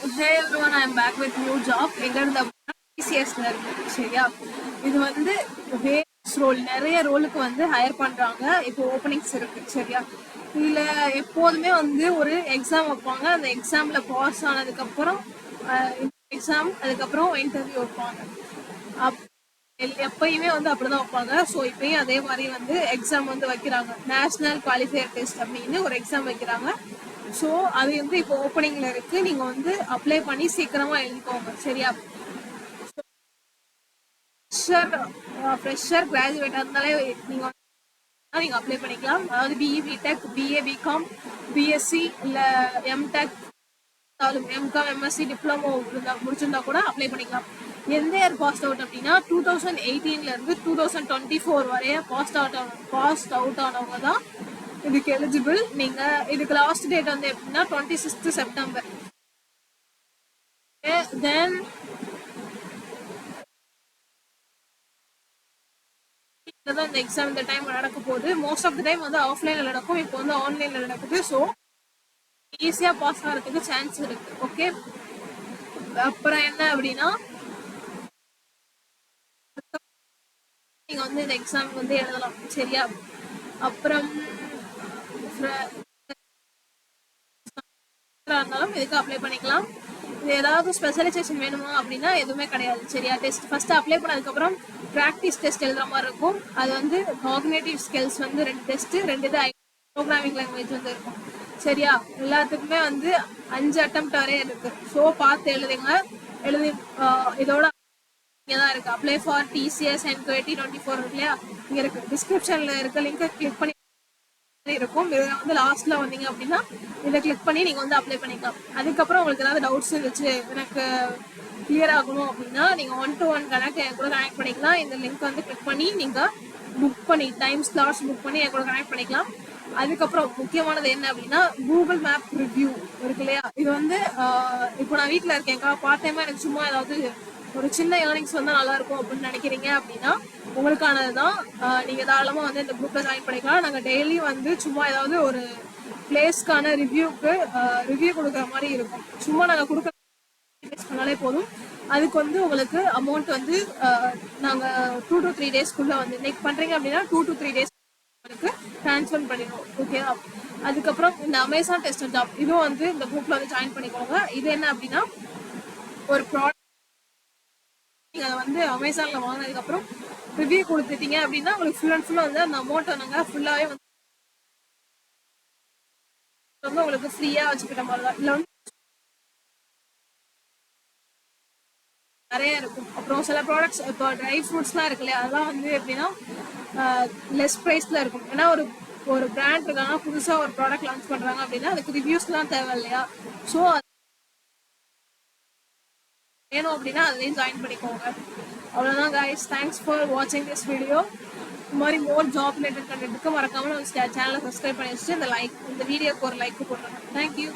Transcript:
Hey everyone, I am back with new job. எங்க இருந்து TCSல இருக்கு. சரியா? இது வந்து வேரியஸ் ரோல் நிறைய ரோலுக்கு வந்து ஹையர் பண்றாங்க. இப்போ ஓப்பனிங்ஸ் இருக்கு. சரியா? இதுல எப்போதுமே வந்து ஒரு எக்ஸாம் வைப்பாங்க. அந்த எக்ஸாம்ல பாஸ் ஆனதுக்கு அப்புறம் எக்ஸாம் அதுக்கப்புறம் இன்டர்வியூ வைப்பாங்க. எப்பயுமே வந்து அப்படிதான் வைப்பாங்க. ஸோ இப்பயும் அதே மாதிரி வந்து எக்ஸாம் வந்து வைக்கிறாங்க. நேஷனல் குவாலிஃபையர் டெஸ்ட் அப்படின்னு ஒரு எக்ஸாம் வைக்கிறாங்க. ஸோ அது வந்து இப்போ ஓப்பனிங்ல இருக்கு. நீங்க வந்து அப்ளை பண்ணி சீக்கிரமா எழுதிக்கோங்க. சரியா? ஃப்ரெஷர் கிராஜுவேட்டா இருந்தாலே நீங்க நீங்க அப்ளை பண்ணிக்கலாம். அதாவது BE BTech BA BCom BSc இல்ல எம்டெக் எம்காம் எம்எஸ்சி டிப்ளமோ முடிச்சிருந்தா கூட அப்ளை பண்ணிக்கலாம். எந்த இயர் பாஸ்ட் அவுட் அப்படின்னா 2018ல இருந்து 2024 வரைய பாஸ்ட் அவுட் ஆனவங்க தான் இதுக்கு எலிஜிபிள். நீங்க இதுக்கு லாஸ்ட் டேட் வந்து எப்படின்னா 26 செப்டம்பர். தென் இந்த எக்ஸாம் இந்த டைம் நடக்க போகுது. மோஸ்ட் ஆஃப் த டைம் வந்து ஆஃப்லைன்ல நடக்கும். இப்போ வந்து ஆன்லைன்ல நடக்குது. ஸோ ஈஸியா பாஸ் ஆகிறதுக்கு சான்ஸ் இருக்கு. ஓகே, அப்புறம் என்ன அப்படின்னா நீங்க வந்து இந்த எக்ஸாம் வந்து எழுதலாம். சரியா? அப்புறம் இருந்தாலும் இதுக்கு அப்ளை பண்ணிக்கலாம். இது ஏதாவது ஸ்பெஷலைசேஷன் வேணுமா அப்படின்னா எதுவுமே கிடையாது. சரியா? டெஸ்ட் ஃபர்ஸ்ட் அப்ளை பண்ணதுக்கப்புறம் ப்ராக்டிஸ் டெஸ்ட் எழுதுற மாதிரி இருக்கும். அது வந்து காக்னேட்டிவ் ஸ்கில்ஸ் வந்து 2 டெஸ்ட் 2 இது ப்ரோக்ராமிங் லாங்குவேஜ் வந்து இருக்கும். சரியா? எல்லாத்துக்குமே வந்து 5 அட்டெம்ப்ட் வரையும் இருக்கு. ஸோ பார்த்து எழுதி இதோட தான் இருக்கு. அப்ளை ஃபார் டிசிஎஸ் அண்ட் 2024 இருக்கு இல்லையா? இங்க இருக்கு. டிஸ்கிரிப்ஷன்ல இருக்க லிங்கை கிளிக் பண்ணி இருக்கும். இதுல வந்து லாஸ்ட்ல வந்தீங்க அப்படின்னா இதை கிளிக் பண்ணி நீங்க வந்து அப்ளை பண்ணிக்கலாம். அதுக்கப்புறம் உங்களுக்கு ஏதாவது டவுட்ஸ் இருந்துச்சு எனக்கு கிளியர் ஆகணும் அப்படின்னா நீங்க 1-to-1 கனெக்ட் என் கூட கனெக்ட் பண்ணிக்கலாம். இந்த லிங்க் வந்து கிளிக் பண்ணி நீங்க புக் பண்ணி டைம் ஸ்லாட்ஸ் புக் பண்ணி என் கூட கனெக்ட் பண்ணிக்கலாம். அதுக்கப்புறம் முக்கியமானது என்ன அப்படின்னா கூகுள் மேப் ரிவ்யூ இருக்கு இல்லையா? இது வந்து இப்போ நான் வீட்டில் இருக்கேன்க்கா, பார்ட் டைமா எனக்கு சும்மா ஏதாவது ஒரு சின்ன ஏர்னிங்ஸ் வந்தா நல்லா இருக்கும் அப்படின்னு நினைக்கிறீங்க அப்படின்னா உங்களுக்கானதுதான். நீங்க தாராளமா வந்து இந்த குரூப்ல ஜாயின் பண்ணிக்கலாம். நாங்க டெய்லி வந்து சும்மா ஏதாவது ஒரு பிளேஸ்க்கான ரிவ்யூ கொடுக்குற மாதிரி இருக்கும். சும்மா நாங்க கொடுக்க பண்ணாலே போதும். அதுக்கு வந்து உங்களுக்கு அமௌண்ட் வந்து நாங்க 2 to 3 டேஸ்க்குள்ள வந்து இன்னைக்கு பண்றீங்க அப்படின்னா 2 to 3 டேஸ் ட்ரான்ஸ்ஃபர் பண்ணிடுவோம். ஓகேவா? அதுக்கப்புறம் இந்த அமேசான் டெஸ்ட் ஜாப் இதுவும் வந்து இந்த குரூப்ல வந்து ஜாயின் பண்ணிக்கோங்க. இது என்ன அப்படின்னா ஒரு ப்ராடக்ட் நீங்க அதை வந்து அமேசான்ல வாங்கினதுக்கு அப்புறம் ரிவ்யூ கொடுத்துட்டீங்க அப்படின்னா உங்களுக்கு ஃபுல் அண்ட் ஃபுல்லா வந்து அந்த அமௌண்ட் நாங்க ஃபுல்லாவே வந்து உங்களுக்கு ஃப்ரீயா வச்சுக்கிட்ட மாதிரி தான். இல்ல வந்து நிறைய இருக்கும். அப்புறம் சில ப்ராடக்ட்ஸ் இப்போ ட்ரை ஃப்ரூட்ஸ்லாம் இருக்கு இல்லையா? அதெல்லாம் வந்து எப்படின்னா லெஸ் ப்ரைஸ்ல இருக்கும். ஏன்னா ஒரு பிராண்ட் இருக்காங்க, புதுசா ஒரு ப்ராடக்ட் லான்ச் பண்றாங்க அப்படின்னா அதுக்கு ரிவ்யூஸ்லாம் தேவை இல்லையா? ஸோ வேணும் அப்படின்னா அதுலேயும் ஜாயின் பண்ணிக்கோங்க. அவ்வளோதான் கைஸ். தேங்க்ஸ் ஃபார் வாட்சிங் திஸ் வீடியோ. இந்த மாதிரி மோர் ஜாப் ரிலேட்டட் கண்டென்ட்டுக்கு மறக்காம நம்ம சேனலை சப்ஸ்கிரைப் பண்ணி வச்சுட்டு இந்த வீடியோக்கு ஒரு லைக் போட்டுருங்க. தேங்க்யூ.